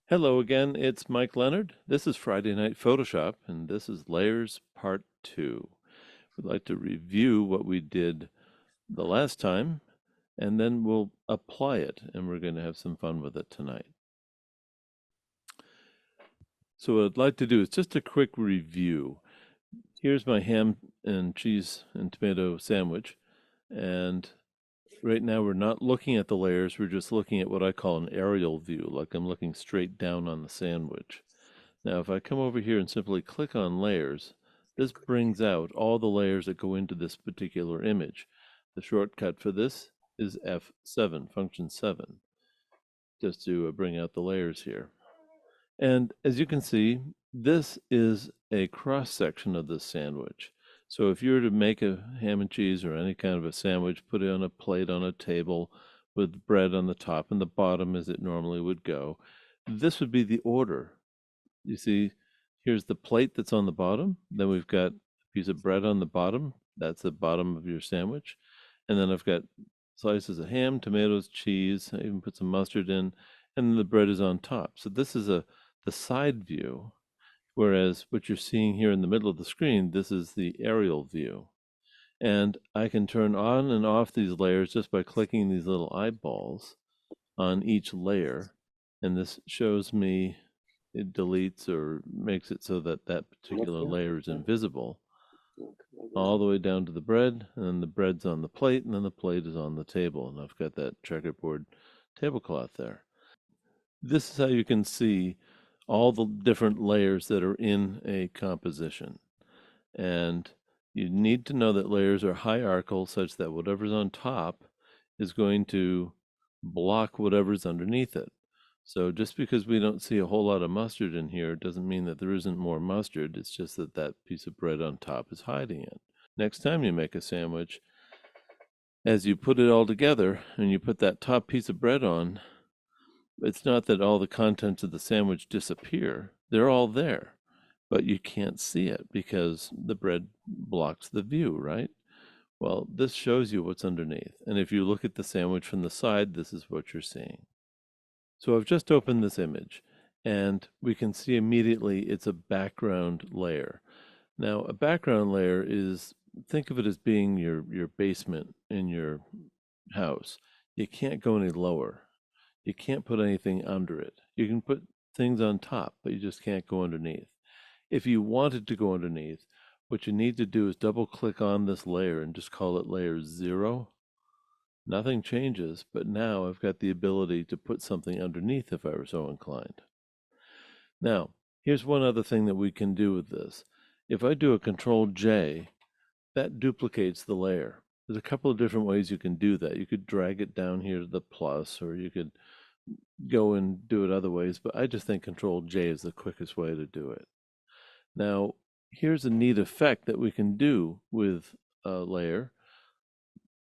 Hello again, it's Mike Leonard. This is Friday Night Photoshop, and this is Layers Part 2. We'd like to review what we did the last time, and then we'll apply it, and we're going to have some fun with it tonight. So what I'd like to do is just a quick review. Here's my ham and cheese and tomato sandwich, and right now we're not looking at the layers, we're just looking at what I call an aerial view, like I'm looking straight down on the sandwich. Now, if I come over here and simply click on layers, this brings out all the layers that go into this particular image. The shortcut for this is F7, function 7, just to bring out the layers here. And as you can see, this is a cross section of this sandwich. So if you were to make a ham and cheese or any kind of a sandwich, put it on a plate on a table with bread on the top and the bottom as it normally would go, this would be the order. You see, here's the plate that's on the bottom. Then we've got a piece of bread on the bottom. That's the bottom of your sandwich. And then I've got slices of ham, tomatoes, cheese. I even put some mustard in. And then the bread is on top. So this is the side view. Whereas what you're seeing here in the middle of the screen, this is the aerial view. And I can turn on and off these layers just by clicking these little eyeballs on each layer. And this shows me, it deletes or makes it so that that particular layer is invisible all the way down to the bread, and then the bread's on the plate, and then the plate is on the table, and I've got that checkerboard tablecloth there. This is how you can see all the different layers that are in a composition. And you need to know that layers are hierarchical such that whatever's on top is going to block whatever's underneath it. So just because we don't see a whole lot of mustard in here doesn't mean that there isn't more mustard. It's just that that piece of bread on top is hiding it. Next time you make a sandwich, as you put it all together and you put that top piece of bread on, it's not that all the contents of the sandwich disappear. They're all there, but you can't see it because the bread blocks the view, right? Well, this shows you what's underneath. And if you look at the sandwich from the side, this is what you're seeing. So I've just opened this image, and we can see immediately it's a background layer. Now, a background layer is, think of it as being your basement in your house. You can't go any lower. You can't put anything under it. You can put things on top, but you just can't go underneath. If you wanted to go underneath, what you need to do is double click on this layer and just call it layer 0. Nothing changes, but now I've got the ability to put something underneath if I were so inclined. Now, here's one other thing that we can do with this. If I do a Control J, that duplicates the layer. There's a couple of different ways you can do that. You could drag it down here to the plus, or you could go and do it other ways, but I just think Control J is the quickest way to do it. Now, here's a neat effect that we can do with a layer.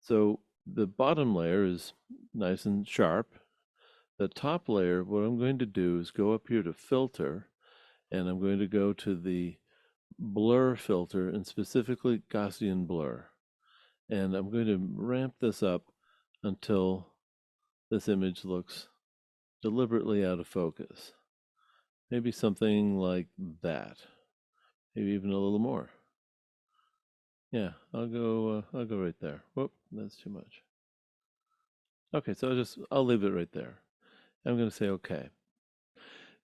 So the bottom layer is nice and sharp. The top layer, what I'm going to do is go up here to filter, and I'm going to go to the blur filter, and specifically Gaussian blur. And I'm going to ramp this up until this image looks deliberately out of focus. Maybe something like that. Maybe even a little more. Yeah, I'll go right there. Whoop, that's too much. Okay, so I'll leave it right there. I'm going to say okay.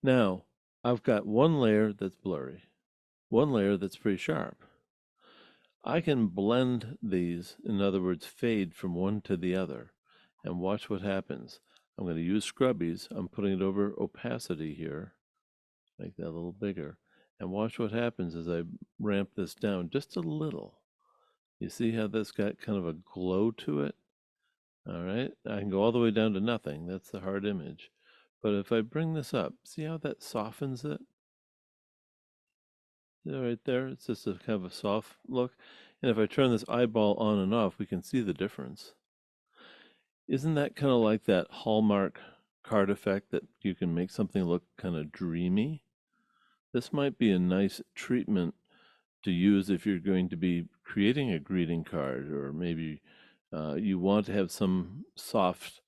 Now, I've got one layer that's blurry, one layer that's pretty sharp. I can blend these, in other words, fade from one to the other, and watch what happens. I'm going to use scrubbies. I'm putting it over opacity here, make that a little bigger, and watch what happens as I ramp this down just a little. You see how this got kind of a glow to it? All right, I can go all the way down to nothing. That's the hard image. But if I bring this up, see how that softens it? Right there, it's just a kind of a soft look. And if I turn this eyeball on and off, we can see the difference. Isn't that kind of like that Hallmark card effect that you can make something look kind of dreamy? This might be a nice treatment to use if you're going to be creating a greeting card, or maybe you want to have some soft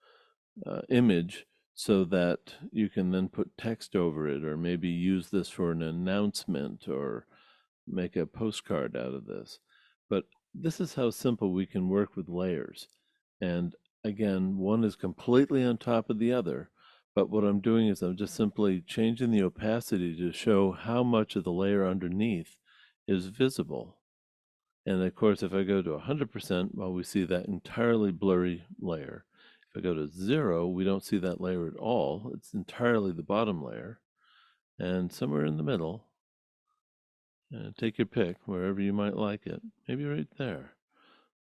image so that you can then put text over it, or maybe use this for an announcement or make a postcard out of this. But this is how simple we can work with layers. And again, one is completely on top of the other. But what I'm doing is I'm just simply changing the opacity to show how much of the layer underneath is visible. And of course, if I go to 100%, well, we see that entirely blurry layer. If I go to 0, we don't see that layer at all. It's entirely the bottom layer. And somewhere in the middle, take your pick, wherever you might like it. Maybe right there.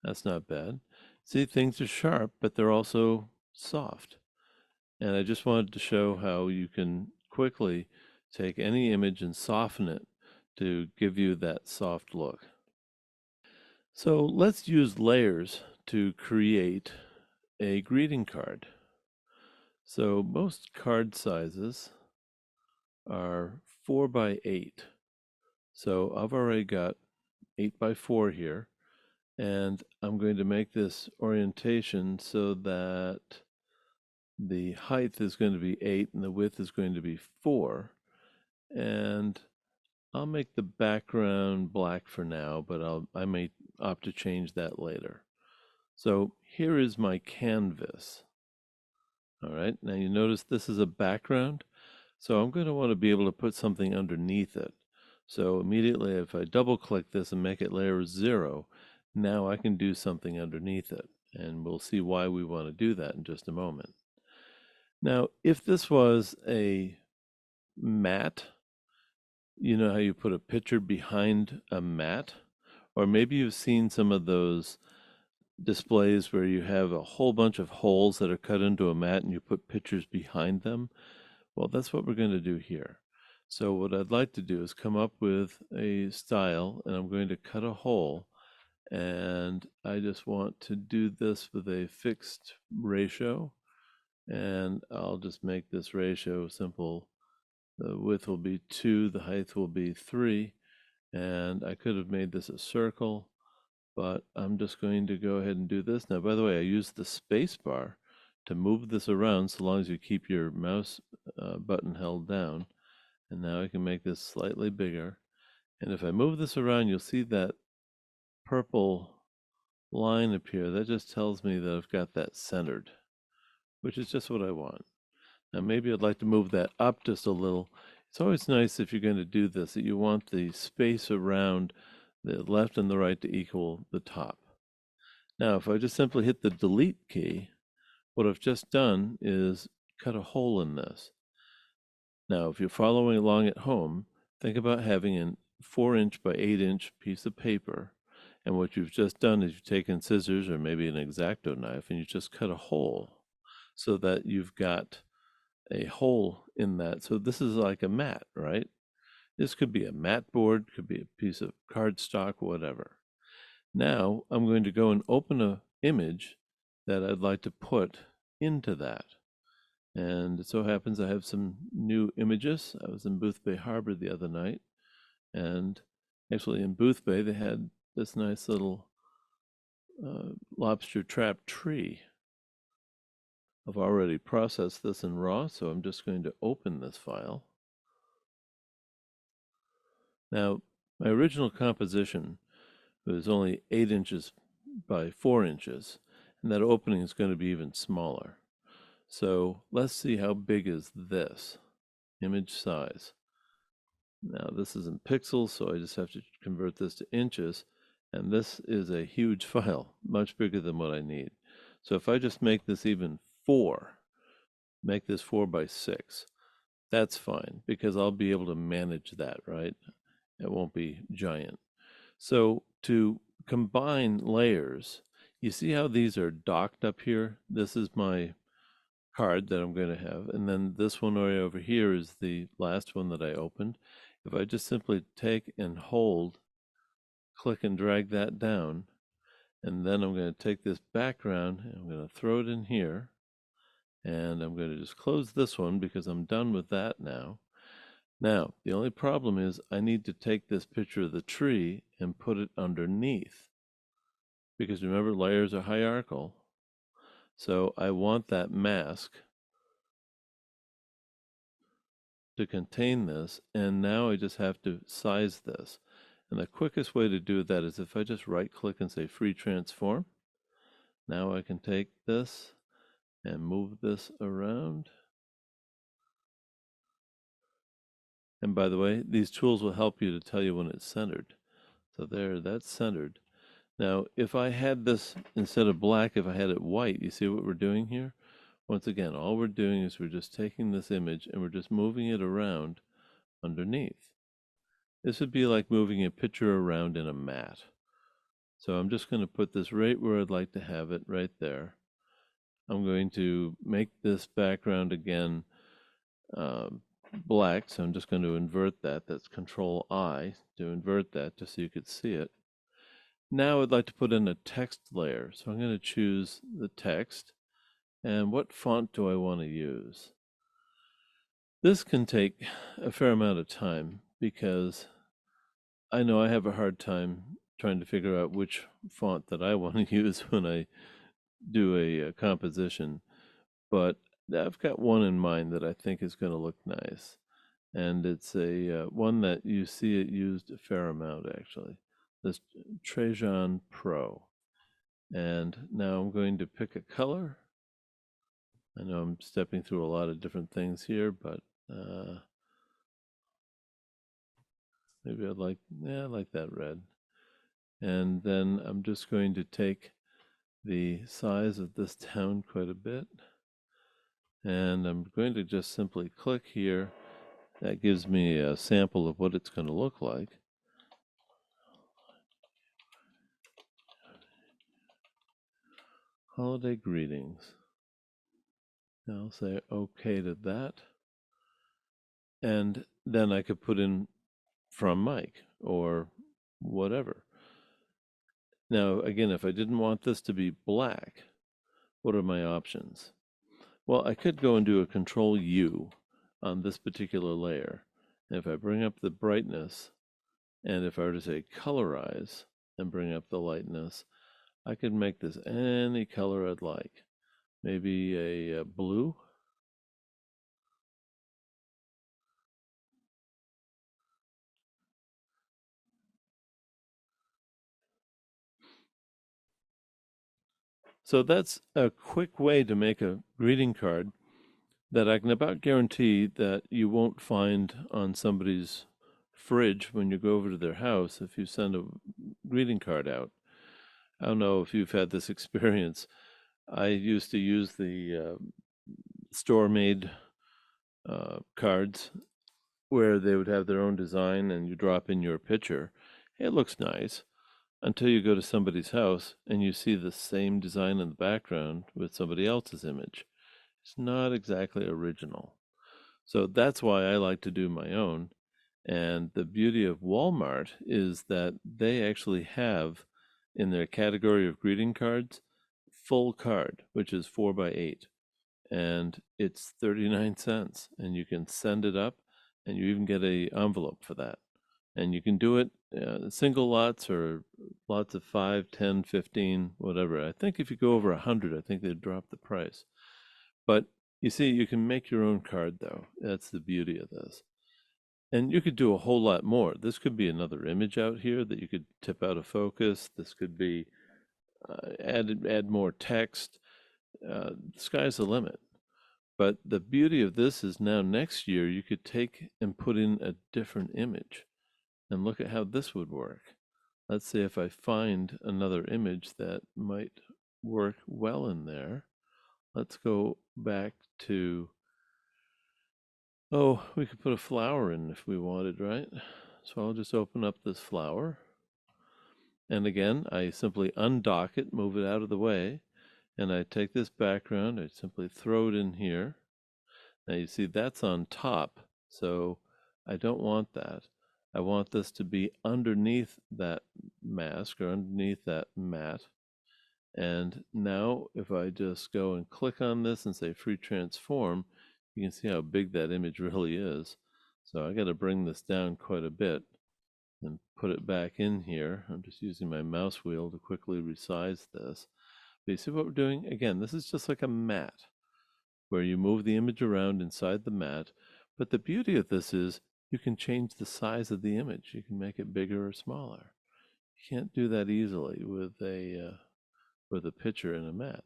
That's not bad. See, things are sharp, but they're also soft. And I just wanted to show how you can quickly take any image and soften it to give you that soft look. So let's use layers to create a greeting card. So most card sizes are 4 by 8. So I've already got 8 by 4 here, and I'm going to make this orientation so that the height is going to be 8 and the width is going to be 4. And I'll make the background black for now, but I may opt to change that later. So here is my canvas. All right, now you notice this is a background. So I'm going to want to be able to put something underneath it. So immediately if I double click this and make it layer 0, now I can do something underneath it. And we'll see why we want to do that in just a moment. Now, if this was a mat, you know how you put a picture behind a mat? Or maybe you've seen some of those displays where you have a whole bunch of holes that are cut into a mat and you put pictures behind them. Well, that's what we're going to do here. So what I'd like to do is come up with a style, and I'm going to cut a hole, and I just want to do this with a fixed ratio, and I'll just make this ratio simple. The width will be 2, the height will be 3, and I could have made this a circle, but I'm just going to go ahead and do this. Now, by the way, I use the space bar to move this around so long as you keep your mouse button held down. And now I can make this slightly bigger. And if I move this around, you'll see that purple line appear. That just tells me that I've got that centered, which is just what I want. Now maybe I'd like to move that up just a little. It's always nice if you're going to do this, that you want the space around the left and the right to equal the top. Now, if I just simply hit the delete key, what I've just done is cut a hole in this. Now, if you're following along at home, think about having a 4-inch by 8-inch piece of paper. And what you've just done is you've taken scissors or maybe an X-Acto knife and you just cut a hole so that you've got a hole in that. So this is like a mat, right? This could be a mat board, could be a piece of cardstock, whatever. Now I'm going to go and open an image that I'd like to put into that. And it so happens I have some new images. I was in Boothbay Harbor the other night, and actually in Boothbay they had this nice little lobster trap tree. I've already processed this in RAW, so I'm just going to open this file. Now, my original composition was only 8 inches by 4 inches, and that opening is going to be even smaller. So let's see how big is this image size. Now this is in pixels, so I just have to convert this to inches, and this is a huge file, much bigger than what I need. So if I just make this even 4, make this 4 by 6, that's fine, because I'll be able to manage that, right? It won't be giant. So to combine layers, you see how these are docked up here? This is my card that I'm going to have, and then this one right over here is the last one that I opened. If I just simply take and hold, click and drag that down, and then I'm going to take this background and I'm going to throw it in here, and I'm going to just close this one because I'm done with that now. Now, the only problem is I need to take this picture of the tree and put it underneath, because remember, layers are hierarchical. So I want that mask to contain this, and now I just have to size this. And the quickest way to do that is if I just right-click and say Free Transform. Now I can take this and move this around. And by the way, these tools will help you to tell you when it's centered. So there, that's centered. Now, if I had this, instead of black, if I had it white, you see what we're doing here? Once again, all we're doing is we're just taking this image and we're just moving it around underneath. This would be like moving a picture around in a mat. So I'm just going to put this right where I'd like to have it, right there. I'm going to make this background again black, so I'm just going to invert that. That's Control I to invert that just so you could see it. Now I'd like to put in a text layer, so I'm going to choose the text. And what font do I want to use? This can take a fair amount of time because I know I have a hard time trying to figure out which font that I want to use when I do a composition, but I've got one in mind that I think is going to look nice, and it's a one that you see it used a fair amount actually, this Trajan Pro. And now I'm going to pick a color. I know I'm stepping through a lot of different things here, but maybe I like that red. And then I'm just going to take the size of this down quite a bit. And I'm going to just simply click here. That gives me a sample of what it's going to look like. Holiday greetings. I'll say OK to that. And then I could put in from Mike or whatever. Now, again, if I didn't want this to be black, what are my options? Well, I could go and do a Control U on this particular layer. And if I bring up the brightness, and if I were to say colorize and bring up the lightness, I could make this any color I'd like. Maybe a blue. So that's a quick way to make a greeting card that I can about guarantee that you won't find on somebody's fridge when you go over to their house if you send a greeting card out. I don't know if you've had this experience. I used to use the store-made cards where they would have their own design and you drop in your picture. It looks nice until you go to somebody's house and you see the same design in the background with somebody else's image. It's not exactly original. So that's why I like to do my own. And the beauty of Walmart is that they actually have in their category of greeting cards, full card, which is 4x8. And it's 39 cents. And you can send it up and you even get a envelope for that. And you can do it single lots or lots of 5, 10, 15, whatever. I think if you go over 100, I think they'd drop the price. But you see, you can make your own card, though. That's the beauty of this. And you could do a whole lot more. This could be another image out here that you could tip out of focus. This could be add more text. Sky's the limit. But the beauty of this is now next year you could take and put in a different image. And look at how this would work. Let's see if I find another image that might work well in there. Let's go back to, oh, we could put a flower in if we wanted, right? So I'll just open up this flower. And again, I simply undock it, move it out of the way, and I take this background, I simply throw it in here. Now you see that's on top, so I don't want that. I want this to be underneath that mask or underneath that mat. And now if I just go and click on this and say free transform, you can see how big that image really is. So I got to bring this down quite a bit and put it back in here. I'm just using my mouse wheel to quickly resize this. But you see what we're doing? Again, this is just like a mat where you move the image around inside the mat. But the beauty of this is you can change the size of the image. You can make it bigger or smaller. You can't do that easily with a picture in a mat.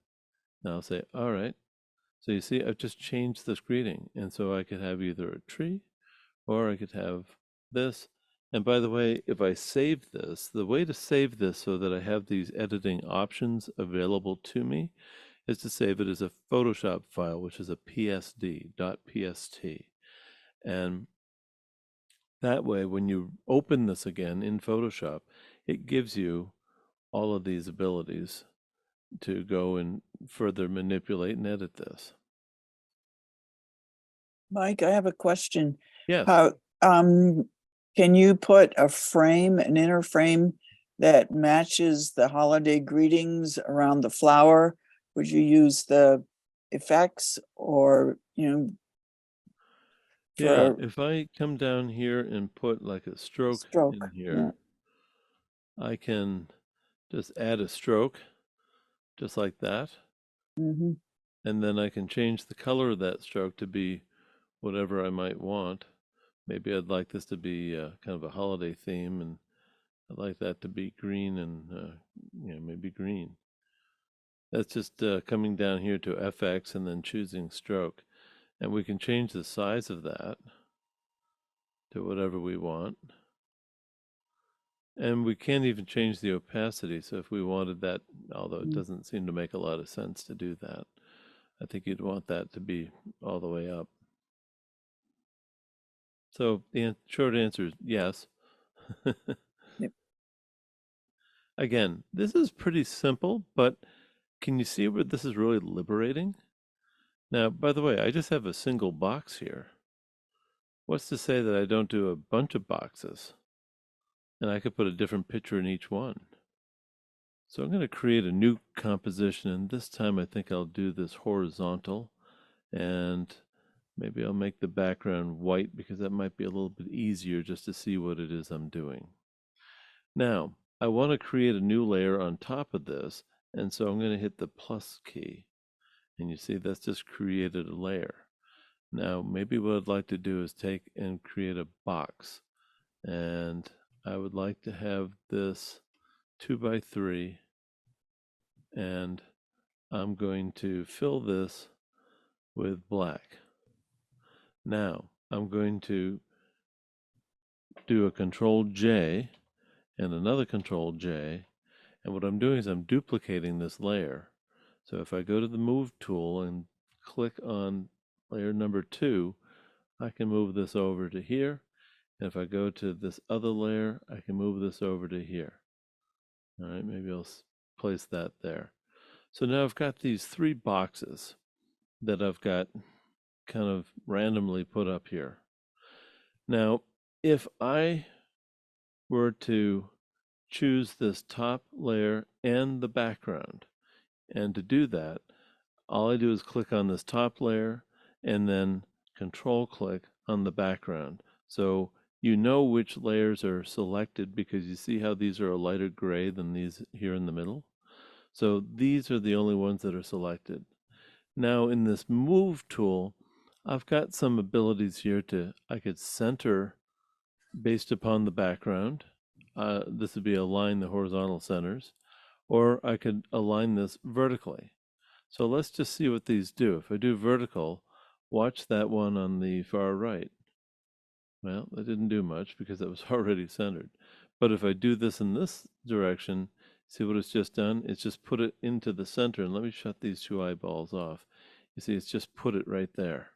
Now I'll say, all right. So you see, I've just changed this greeting. And so I could have either a tree or I could have this. And by the way, if I save this, the way to save this so that I have these editing options available to me is to save it as a Photoshop file, which is a PSD, .pst. And that way, when you open this again in Photoshop, it gives you all of these abilities to go and further manipulate and edit this. Mike, I have a question. Yes. How, can you put a frame, an inner frame that matches the holiday greetings around the flower? Would you use the effects or, Yeah, for if I come down here and put like a stroke stroke? in Yeah. here, I can just add a stroke just like that. Mm-hmm. And then I can change the color of that stroke to be whatever I might want. Maybe I'd like this to be kind of a holiday theme, and I'd like that to be green and maybe green. That's just coming down here to FX and then choosing stroke. And we can change the size of that to whatever we want. And we can't even change the opacity. So if we wanted that, although it doesn't seem to make a lot of sense to do that, I think you'd want that to be all the way up. So the short answer is yes. Yep. Again, this is pretty simple, but can you see where this is really liberating? Now, by the way, I just have a single box here. What's to say that I don't do a bunch of boxes? And I could put a different picture in each one. So I'm going to create a new composition, and this time I think I'll do this horizontal, and maybe I'll make the background white because that might be a little bit easier just to see what it is I'm doing. Now, I want to create a new layer on top of this, and so I'm going to hit the plus key. And you see that's just created a layer. Now, maybe what I'd like to do is take and create a box. And I would like to have this 2x3, and I'm going to fill this with black. Now, I'm going to do a Control J and another Control J, and what I'm doing is I'm duplicating this layer. So if I go to the Move tool and click on layer number 2, I can move this over to here. And if I go to this other layer, I can move this over to here. All right, maybe I'll place that there. So now I've got these 3 boxes that I've got kind of randomly put up here. Now, if I were to choose this top layer and the background, and to do that, all I do is click on this top layer and then control click on the background. So you know which layers are selected because you see how these are a lighter gray than these here in the middle. So these are the only ones that are selected. Now in this move tool, I've got some abilities here I could center based upon the background. This would be align the horizontal centers, or I could align this vertically. So let's just see what these do. If I do vertical, watch that one on the far right. Well, that didn't do much because it was already centered. But if I do this in this direction, see what it's just done? It's just put it into the center. And let me shut these 2 eyeballs off. You see, it's just put it right there.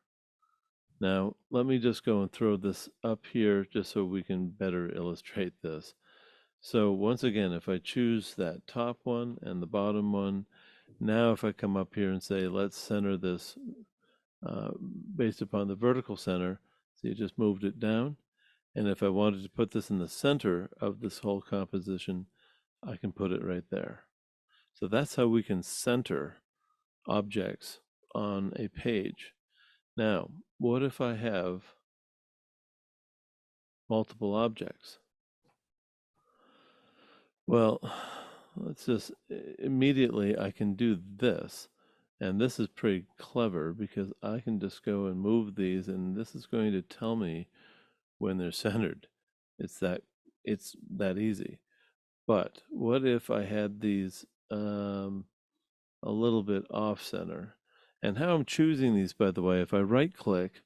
Now, let me just go and throw this up here just so we can better illustrate this. So once again, if I choose that top one and the bottom one, now if I come up here and say, let's center this based upon the vertical center, see it just moved it down. And if I wanted to put this in the center of this whole composition, I can put it right there. So that's how we can center objects on a page. Now, what if I have multiple objects? Well, let's just immediately I can do this, And this is pretty clever because I can just go and move these, and this is going to tell me when they're centered. It's that easy. But what if I had these a little bit off center? And how I'm choosing these, by the way, if I right click,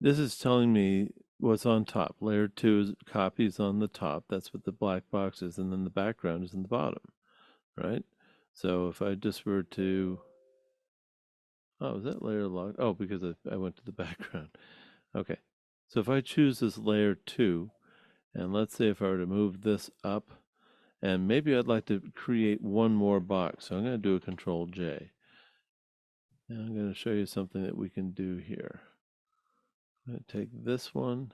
this is telling me what's on top. Layer 2 is copies on the top. That's what the black box is. And then the background is in the bottom, right? So if I just were to, oh, is that layer locked? Oh, because I went to the background. Okay. So if I choose this layer 2, and let's say if I were to move this up, and maybe I'd like to create one more box. So I'm going to do a Control J. And I'm going to show you something that we can do here. I'm going to take this one,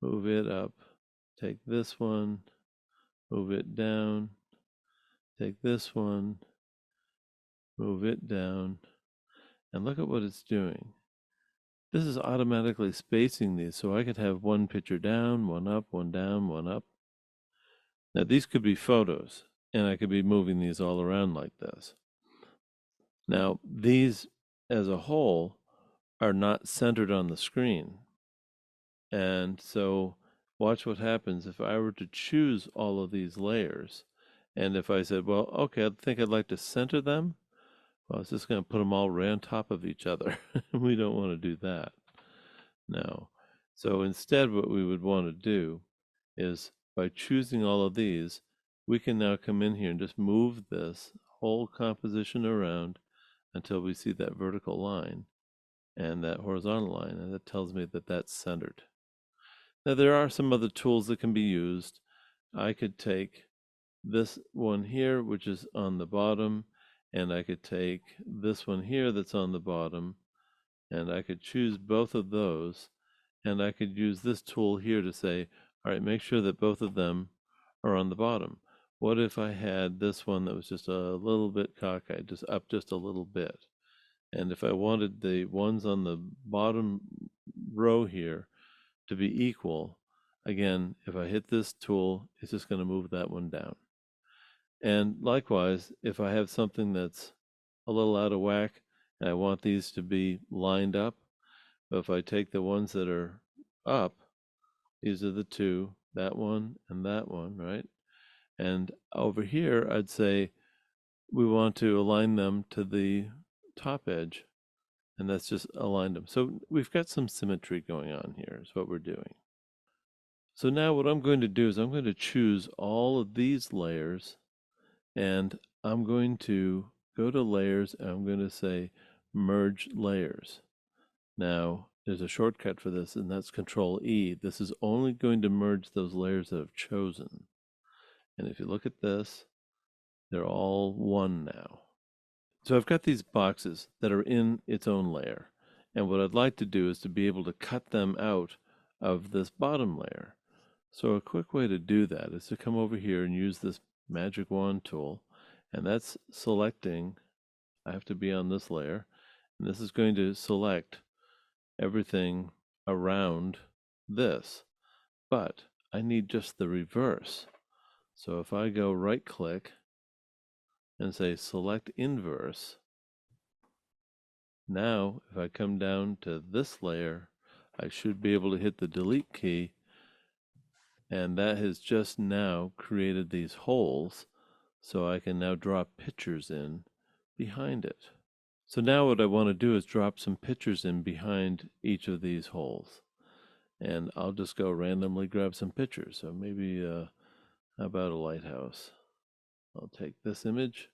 move it up, take this one, move it down, take this one, move it down, and look at what it's doing. This is automatically spacing these, so I could have one picture down, one up, one down, one up. Now these could be photos, and I could be moving these all around like this. Now these as a whole are not centered on the screen. And so watch what happens if I were to choose all of these layers. And if I said, well, okay, I think I'd like to center them. Well, it's just going to put them all right on top of each other. We don't want to do that. No. So instead, what we would want to do is by choosing all of these, we can now come in here and just move this whole composition around until we see that vertical line and that horizontal line, and that tells me that that's centered. Now there are some other tools that can be used. I could take this one here, which is on the bottom, and I could take this one here that's on the bottom, and I could choose both of those, and I could use this tool here to say, all right, make sure that both of them are on the bottom. What if I had this one that was just a little bit cockeyed, just up just a little bit? And if I wanted the ones on the bottom row here to be equal, again, if I hit this tool, it's just going to move that one down. And likewise, if I have something that's a little out of whack and I want these to be lined up, but if I take the ones that are up, these are the two, that one and that one, right? And over here, I'd say we want to align them to the top edge, and that's just aligned them. So we've got some symmetry going on here is what we're doing. So now what I'm going to do is I'm going to choose all of these layers, and I'm going to go to layers and I'm going to say merge layers. Now there's a shortcut for this, and that's Control E. This is only going to merge those layers that I've chosen. And if you look at this, they're all one now. So I've got these boxes that are in its own layer. And what I'd like to do is to be able to cut them out of this bottom layer. So a quick way to do that is to come over here and use this magic wand tool, and that's selecting, I have to be on this layer, and this is going to select everything around this, but I need just the reverse. So if I go right click and say select inverse, now if I come down to this layer, I should be able to hit the delete key, and that has just now created these holes, so I can now drop pictures in behind it. So now what I want to do is drop some pictures in behind each of these holes. And I'll just go randomly grab some pictures. So maybe, how about a lighthouse? I'll take this image.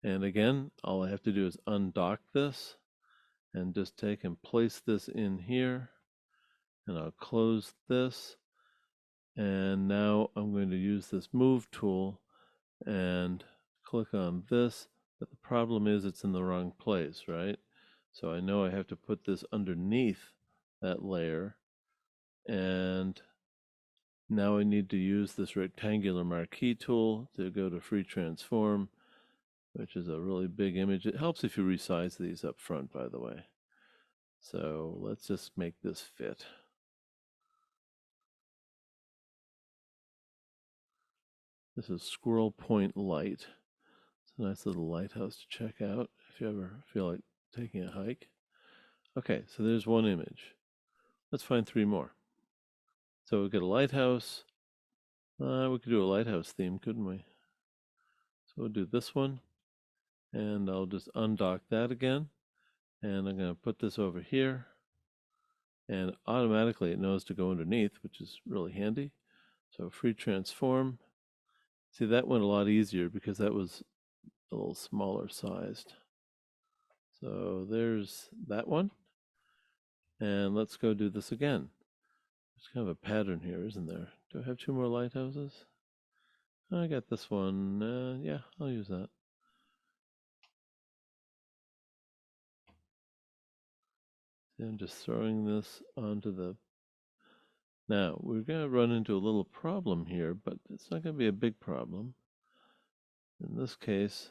And again, all I have to do is undock this and just take and place this in here. And I'll close this. And now I'm going to use this move tool and click on this, but the problem is it's in the wrong place, right? So I know I have to put this underneath that layer, and now I need to use this rectangular marquee tool to go to free transform, which is a really big image. It helps if you resize these up front, by the way. So let's just make this fit. This is Squirrel Point Light. It's a nice little lighthouse to check out if you ever feel like taking a hike. Okay, so there's one image. Let's find 3 more. So we'll get a lighthouse. We could do a lighthouse theme, couldn't we? So we'll do this one, and I'll just undock that again. And I'm going to put this over here, and automatically it knows to go underneath, which is really handy. So free transform. See, that went a lot easier because that was a little smaller sized. So there's that one. And let's go do this again. There's kind of a pattern here, isn't there? Do I have 2 more lighthouses? I got this one. Yeah, I'll use that. See, I'm just throwing this onto the... Now, we're going to run into a little problem here, but it's not going to be a big problem. In this case,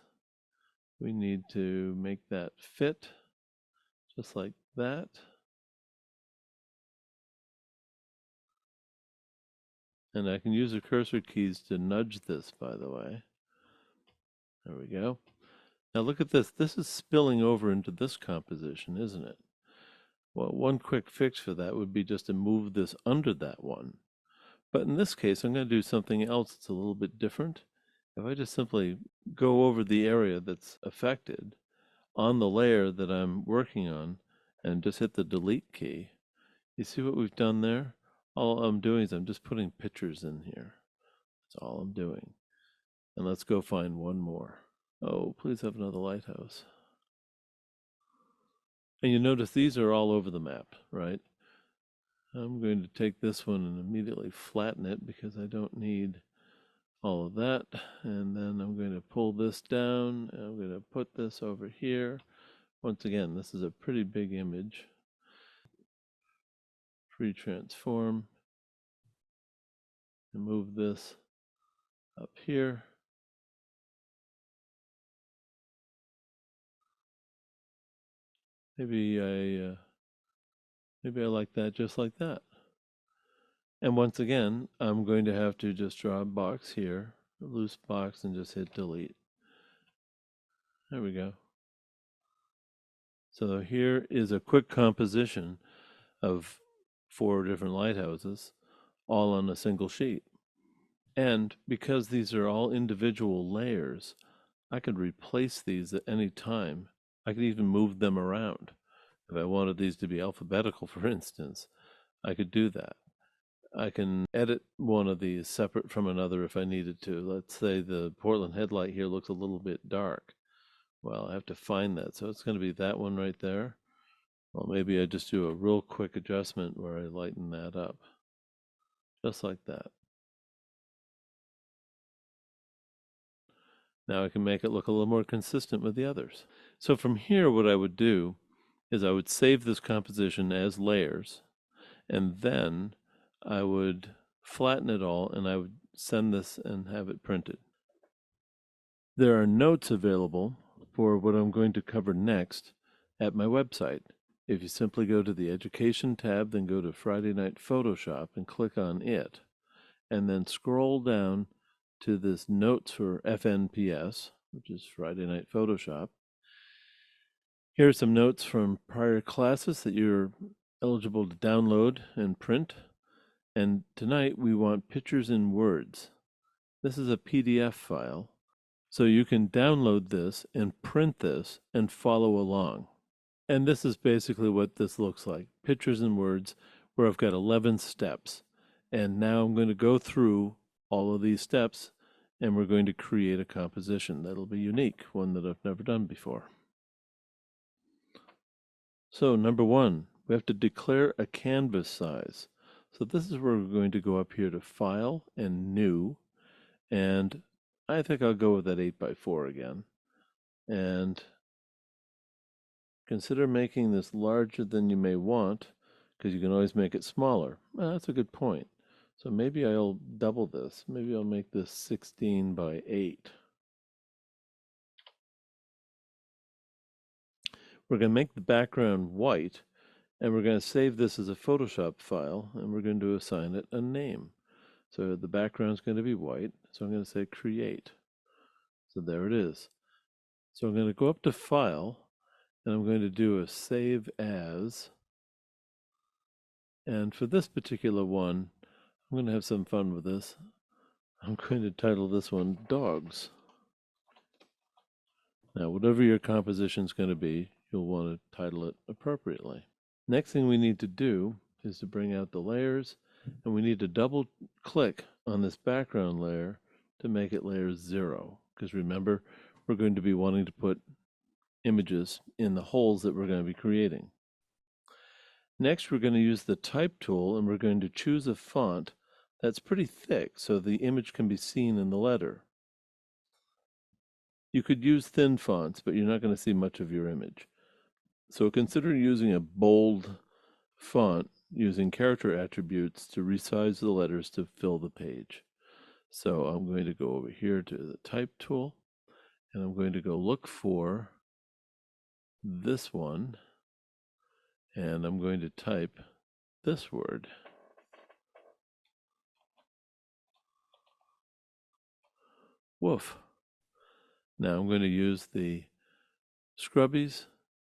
we need to make that fit just like that. And I can use the cursor keys to nudge this, by the way. There we go. Now look at this. This is spilling over into this composition, isn't it? Well, one quick fix for that would be just to move this under that one. But in this case, I'm going to do something else that's a little bit different. If I just simply go over the area that's affected on the layer that I'm working on and just hit the delete key, you see what we've done there? All I'm doing is I'm just putting pictures in here. That's all I'm doing. And let's go find one more. Oh, please have another lighthouse. And you notice these are all over the map, right? I'm going to take this one and immediately flatten it because I don't need all of that. And then I'm going to pull this down and I'm going to put this over here. Once again, this is a pretty big image. Free transform and move this up here. Maybe I like that just like that. And once again, I'm going to have to just draw a box here, a loose box, and just hit delete. There we go. So here is a quick composition of 4 different lighthouses, all on a single sheet. And because these are all individual layers, I could replace these at any time. I could even move them around. If I wanted these to be alphabetical, for instance, I could do that. I can edit one of these separate from another if I needed to. Let's say the Portland headlight here looks a little bit dark. Well, I have to find that. So it's going to be that one right there. Well, maybe I just do a real quick adjustment where I lighten that up. Just like that. Now I can make it look a little more consistent with the others. So from here, what I would do is I would save this composition as layers, and then I would flatten it all and I would send this and have it printed. There are notes available for what I'm going to cover next at my website. If you simply go to the Education tab, then go to Friday Night Photoshop and click on it, and then scroll down to this Notes for FNPS, which is Friday Night Photoshop. Here are some notes from prior classes that you're eligible to download and print. And tonight we want pictures in words. This is a PDF file, so you can download this and print this and follow along. And this is basically what this looks like. Pictures in words, where I've got 11 steps. And now I'm going to go through all of these steps and we're going to create a composition that'll be unique, one that I've never done before. So number 1, we have to declare a canvas size. So this is where we're going to go up here to File and New, and I think I'll go with that 8x4 again. And consider making this larger than you may want, because you can always make it smaller. Well, that's a good point. So maybe I'll double this. Maybe I'll make this 16 by 8. We're going to make the background white, and we're going to save this as a Photoshop file, and we're going to assign it a name. So the background is going to be white, so I'm going to say create. So there it is. So I'm going to go up to File, and I'm going to do a Save As. And for this particular one, I'm going to have some fun with this. I'm going to title this one Dogs. Now, whatever your composition is going to be, you'll want to title it appropriately. Next thing we need to do is to bring out the layers, and we need to double click on this background layer to make it layer 0. Because remember, we're going to be wanting to put images in the holes that we're going to be creating. Next, we're going to use the type tool, and we're going to choose a font that's pretty thick so the image can be seen in the letter. You could use thin fonts, but you're not going to see much of your image. So consider using a bold font using character attributes to resize the letters to fill the page. So I'm going to go over here to the type tool, and I'm going to go look for this one, and I'm going to type this word. Woof. Now I'm going to use the scrubbies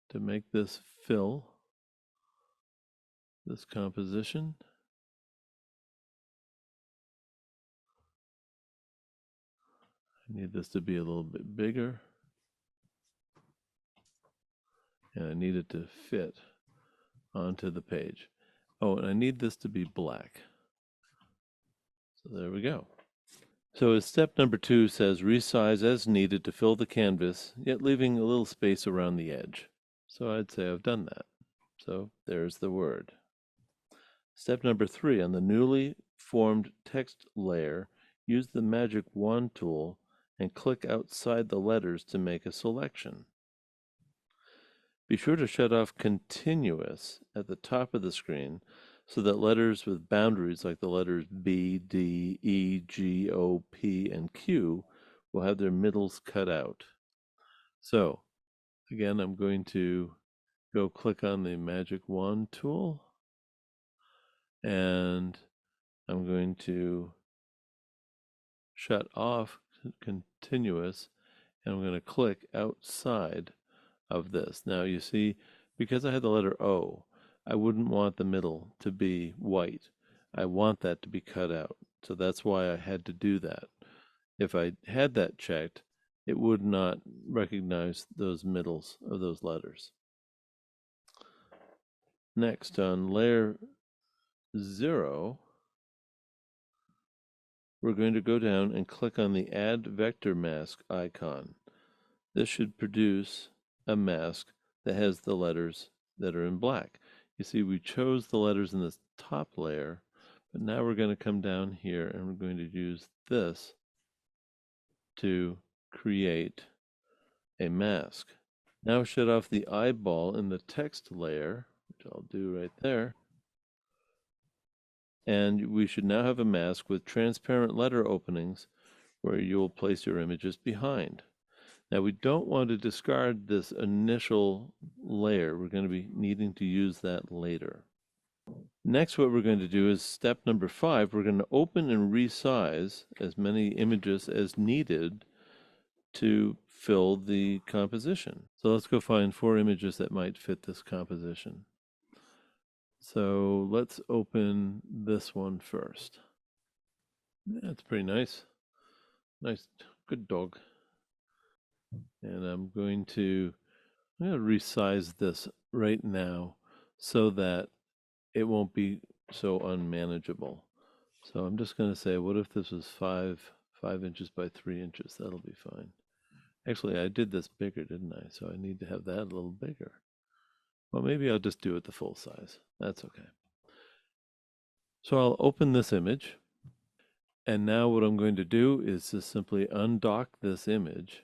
to make this fill this composition. I need this to be a little bit bigger, and I need it to fit onto the page. Oh, and I need this to be black. So there we go. So as step number 2 says, resize as needed to fill the canvas, yet leaving a little space around the edge. So I'd say I've done that. So there's the word. Step number 3, on the newly formed text layer, use the magic wand tool and click outside the letters to make a selection. Be sure to shut off continuous at the top of the screen so that letters with boundaries like the letters B, D, E, G, O, P, and Q will have their middles cut out. So again, I'm going to go click on the magic wand tool, and I'm going to shut off continuous, and I'm going to click outside of this. Now you see, because I had the letter O, I wouldn't want the middle to be white. I want that to be cut out. So that's why I had to do that. If I had that checked, it would not recognize those middles of those letters. Next, on layer 0, we're going to go down and click on the Add Vector Mask icon. This should produce a mask that has the letters that are in black. You see, we chose the letters in this top layer, but now we're going to come down here and we're going to use this to create a mask. Now shut off the eyeball in the text layer, which I'll do right there. And we should now have a mask with transparent letter openings where you'll place your images behind. Now we don't want to discard this initial layer. We're going to be needing to use that later. Next, what we're going to do is step number 5. We're going to open and resize as many images as needed to fill the composition. So let's go find 4 images that might fit this composition. So let's open this one first. That's pretty nice. Nice, good dog. And I'm going to resize this right now so that it won't be so unmanageable. So I'm just going to say, what if this was 5 inches by 3 inches? That'll be fine. Actually, I did this bigger, didn't I? So I need to have that a little bigger. Well, maybe I'll just do it the full size. That's okay. So I'll open this image. And now what I'm going to do is just simply undock this image.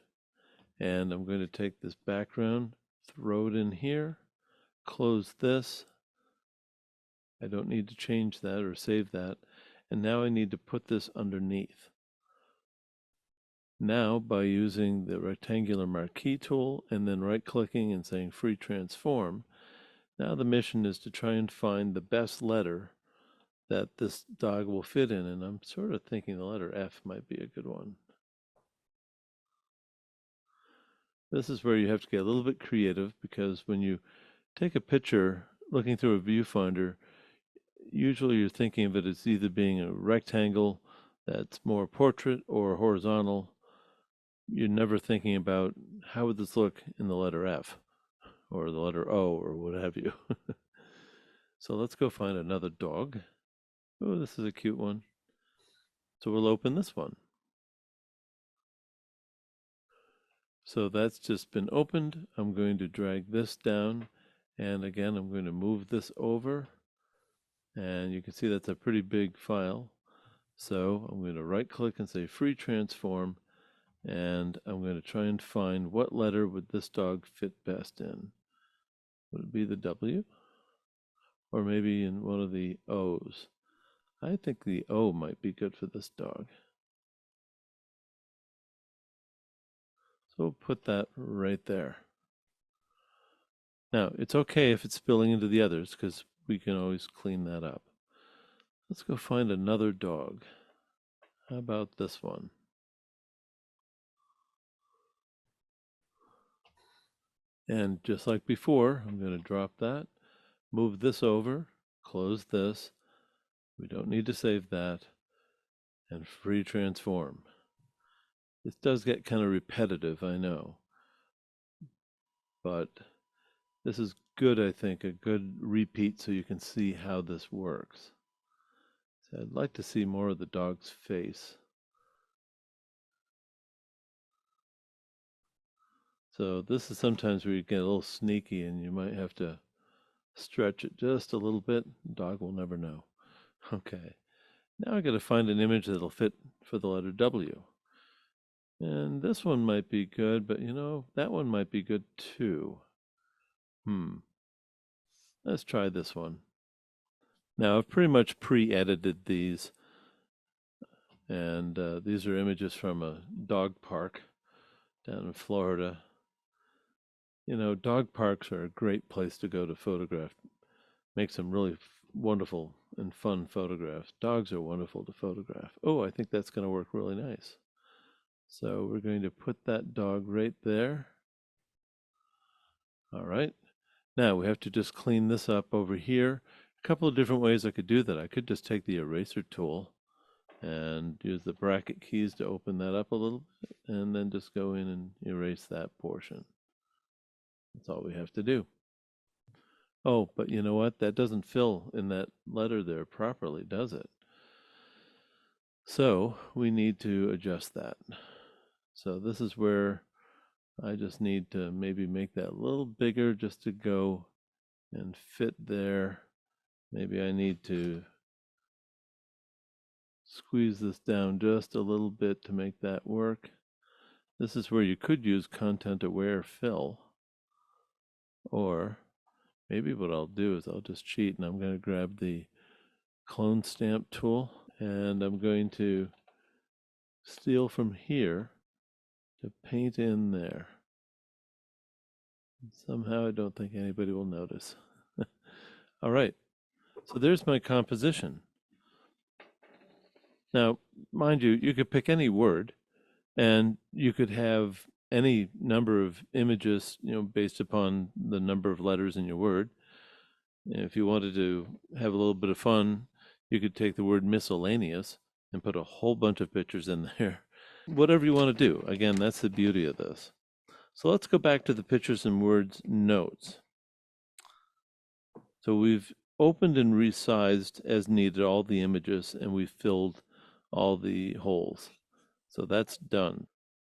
And I'm going to take this background, throw it in here, close this. I don't need to change that or save that. And now I need to put this underneath. Now, by using the rectangular marquee tool and then right-clicking and saying Free Transform, now the mission is to try and find the best letter that this dog will fit in. And I'm sort of thinking the letter F might be a good one. This is where you have to get a little bit creative, because when you take a picture looking through a viewfinder, usually you're thinking of it as either being a rectangle that's more portrait or horizontal. You're never thinking about how would this look in the letter F or the letter O or what have you. So let's go find another dog. Oh, this is a cute one. So we'll open this one. So that's just been opened. I'm going to drag this down, and again I'm going to move this over, and you can see that's a pretty big file. So I'm going to right click and say free transform, and I'm going to try and find what letter would this dog fit best in. Would it be the W? Or maybe in one of the O's? I think the O might be good for this dog. So we'll put that right there. Now, it's okay if it's spilling into the others, because we can always clean that up. Let's go find another dog. How about this one? And just like before, I'm going to drop that, move this over, close this. We don't need to save that, and free transform. This does get kind of repetitive, I know, but this is good, I think, a good repeat so you can see how this works. So I'd like to see more of the dog's face. So this is sometimes where you get a little sneaky and you might have to stretch it just a little bit. The dog will never know. Okay, now I got to find an image that'll fit for the letter W. And this one might be good, but you know, that one might be good too. Let's try this one. Now I've pretty much pre-edited these, and these are images from a dog park down in Florida. You know, dog parks are a great place to go to photograph. Make some really wonderful and fun photographs. Dogs are wonderful to photograph. Oh, I think that's going to work really nice. So we're going to put that dog right there. All right. Now we have to just clean this up over here. A couple of different ways I could do that. I could just take the eraser tool and use the bracket keys to open that up a little bit, and then just go in and erase that portion. That's all we have to do. Oh, but you know what? That doesn't fill in that letter there properly, does it? So we need to adjust that. So this is where I just need to maybe make that a little bigger just to go and fit there. Maybe I need to squeeze this down just a little bit to make that work. This is where you could use content aware fill, or maybe what I'll do is I'll just cheat, and I'm going to grab the clone stamp tool, and I'm going to steal from here to paint in there. Somehow I don't think anybody will notice. All right, so there's my composition. Now, mind you, you could pick any word, and you could have any number of images, you know, based upon the number of letters in your word. If you wanted to have a little bit of fun, you could take the word miscellaneous and put a whole bunch of pictures in there. Whatever you want to do. Again, that's the beauty of this. So let's go back to the pictures and words notes. So we've opened and resized as needed all the images, and we've filled all the holes. So that's done.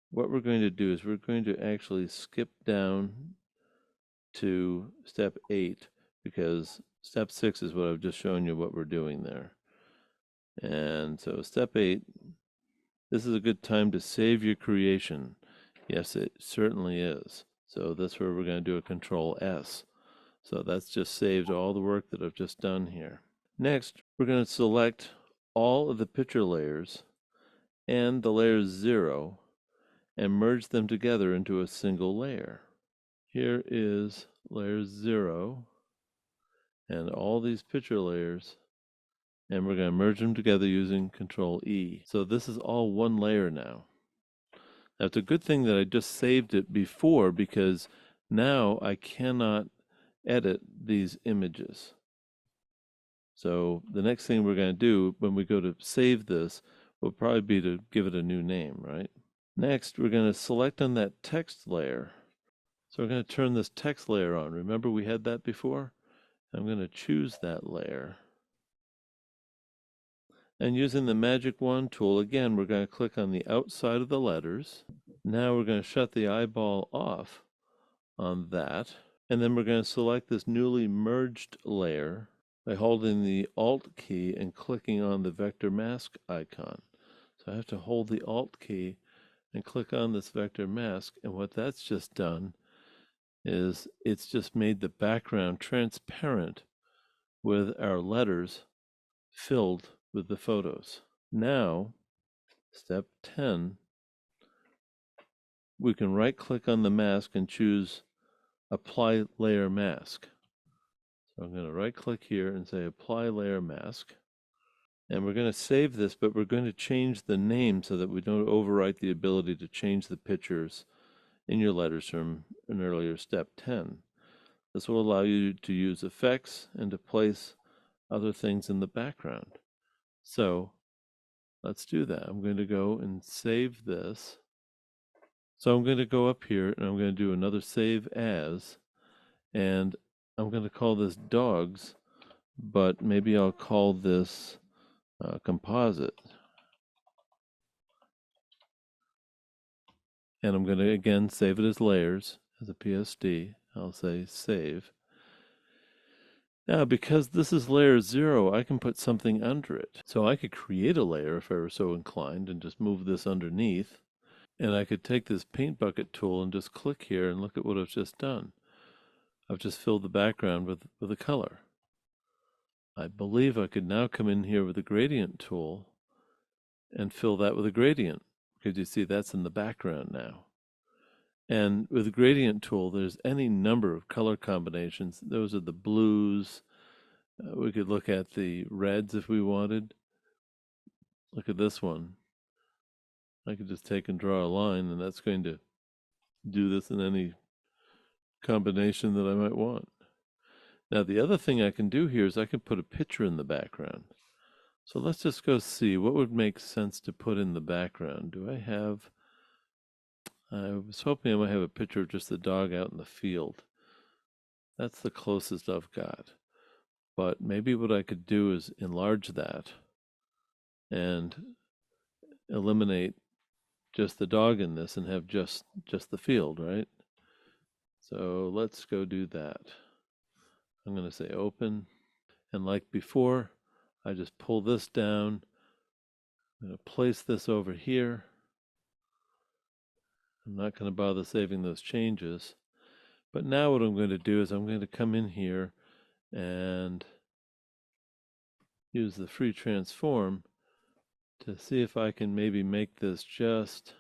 What we're going to do is we're going to actually skip down to step 8, because step 6 is what I've just shown you what we're doing there. And so step 8, this is a good time to save your creation. Yes, it certainly is. So that's where we're going to do a Control S. So that's just saved all the work that I've just done here. Next, we're going to select all of the picture layers and the layer 0 and merge them together into a single layer. Here is layer 0 and all these picture layers, and we're going to merge them together using Control E. So this is all one layer now. That's a good thing that I just saved it before, because now I cannot edit these images. So the next thing we're going to do when we go to save this will probably be to give it a new name, right? Next, we're going to select on that text layer. So we're going to turn this text layer on. Remember we had that before? I'm going to choose that layer. And using the magic wand tool, again, we're going to click on the outside of the letters. Now we're going to shut the eyeball off on that. And then we're going to select this newly merged layer by holding the Alt key and clicking on the vector mask icon. So I have to hold the Alt key and click on this vector mask, and what that's just done is it's just made the background transparent with our letters filled with the photos. Now, step 10, we can right click on the mask and choose Apply Layer Mask. So I'm going to right click here and say Apply Layer Mask. And we're going to save this, but we're going to change the name so that we don't overwrite the ability to change the pictures in your letters from an earlier step 10. This will allow you to use effects and to place other things in the background. So let's do that. I'm going to go and save this. So I'm going to go up here and I'm going to do another save as, and I'm going to call this dogs, but maybe I'll call this composite. And I'm going to again save it as layers, as a PSD. I'll say save. Now, because this is layer 0, I can put something under it. So I could create a layer if I were so inclined and just move this underneath. And I could take this paint bucket tool and just click here and look at what I've just done. I've just filled the background with a color. I believe I could now come in here with the gradient tool and fill that with a gradient, because you see that's in the background now. And with the gradient tool, there's any number of color combinations. Those are the blues. We could look at the reds if we wanted. Look at this one. I could just take and draw a line, and that's going to do this in any combination that I might want. Now, the other thing I can do here is I can put a picture in the background. So let's just go see what would make sense to put in the background. Do I have... I was hoping I might have a picture of just the dog out in the field. That's the closest I've got. But maybe what I could do is enlarge that and eliminate just the dog in this and have just the field, right? So let's go do that. I'm going to say open. And like before, I just pull this down. I'm going to place this over here. I'm not going to bother saving those changes. But now what I'm going to do is I'm going to come in here and use the free transform to see if I can maybe make this just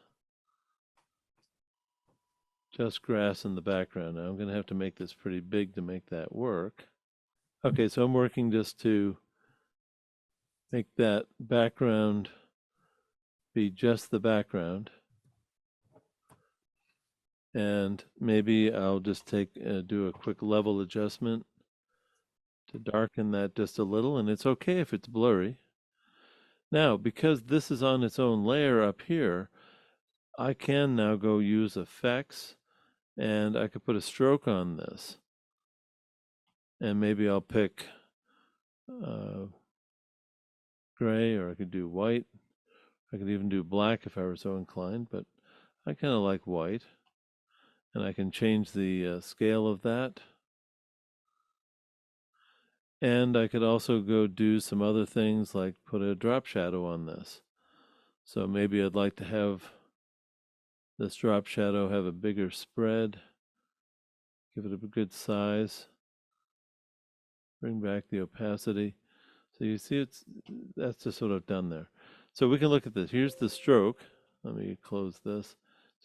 grass in the background. Now I'm going to have to make this pretty big to make that work. Okay, so I'm working just to make that background be just the background. And maybe I'll just do a quick level adjustment to darken that just a little, and it's okay if it's blurry. Now, because this is on its own layer up here, I can now go use effects, and I could put a stroke on this. And maybe I'll pick gray, or I could do white. I could even do black if I were so inclined, but I kind of like white. And I can change the scale of that. And I could also go do some other things like put a drop shadow on this. So maybe I'd like to have this drop shadow have a bigger spread, give it a good size, bring back the opacity. So you see that's just what I've done there. So we can look at this. Here's the stroke. Let me close this.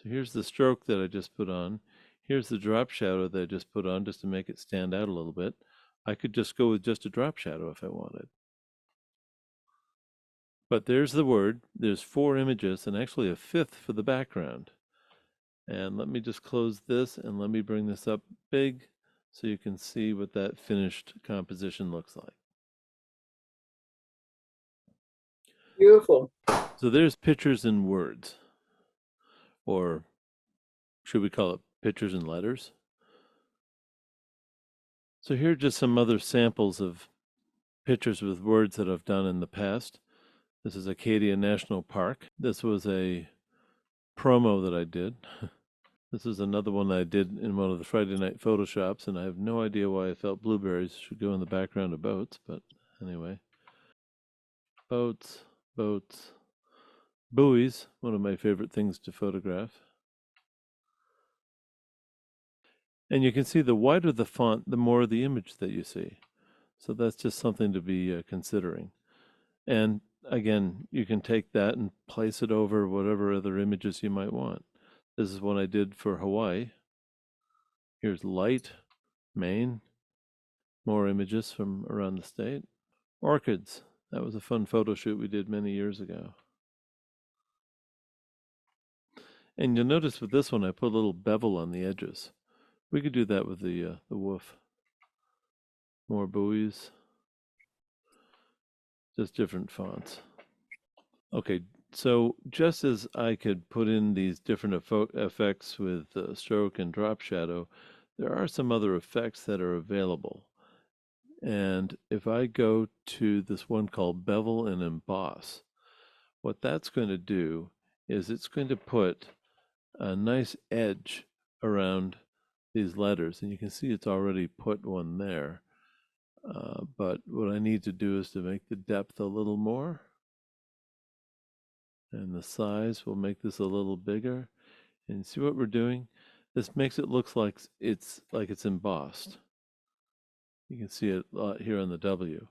So here's the stroke that I just put on. Here's the drop shadow that I just put on just to make it stand out a little bit. I could just go with just a drop shadow if I wanted. But there's the word. There's 4 images and actually a 5th for the background. And let me just close this and let me bring this up big so you can see what that finished composition looks like. Beautiful. So there's pictures in words, or should we call it pictures in letters? So here are just some other samples of pictures with words that I've done in the past. This is Acadia National Park. This was a promo that I did. This is another one that I did in one of the Friday Night Photoshops, and I have no idea why I felt blueberries should go in the background of boats, but anyway. Boats, boats, buoys, one of my favorite things to photograph. And you can see the wider the font, the more the image that you see. So that's just something to be considering. And again, you can take that and place it over whatever other images you might want. This is what I did for Hawaii. Here's light, Maine, more images from around the state. Orchids, that was a fun photo shoot we did many years ago. And you'll notice with this one, I put a little bevel on the edges. We could do that with the woof. More buoys, just different fonts. Okay, so just as I could put in these different effects with stroke and drop shadow, there are some other effects that are available. And if I go to this one called Bevel and Emboss, what that's going to do is it's going to put a nice edge around these letters. And you can see it's already put one there. But what I need to do is to make the depth a little more. And the size will make this a little bigger. And see what we're doing? This makes it look like it's embossed. You can see it here on the W.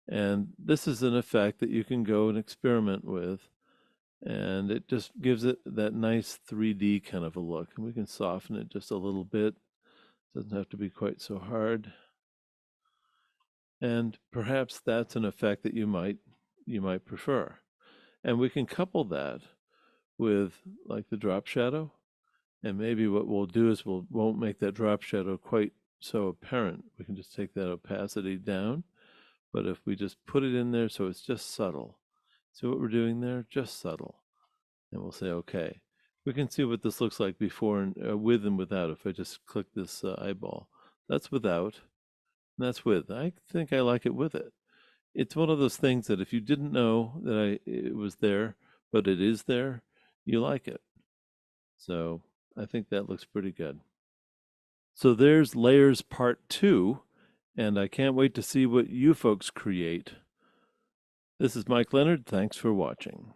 And this is an effect that you can go and experiment with. And it just gives it that nice 3D kind of a look. And we can soften it just a little bit. Doesn't have to be quite so hard. And perhaps that's an effect that you might prefer. And we can couple that with like the drop shadow. And maybe what we'll do is won't make that drop shadow quite so apparent. We can just take that opacity down. But if we just put it in there so it's just subtle. See what we're doing there? Just subtle. And we'll say, okay. We can see what this looks like before and with and without. If I just click this eyeball, that's without, and that's with. I think I like it with it. It's one of those things that if you didn't know that it was there, but it is there, you like it. So I think that looks pretty good. So there's layers part 2, and I can't wait to see what you folks create. This is Mike Leonard. Thanks for watching.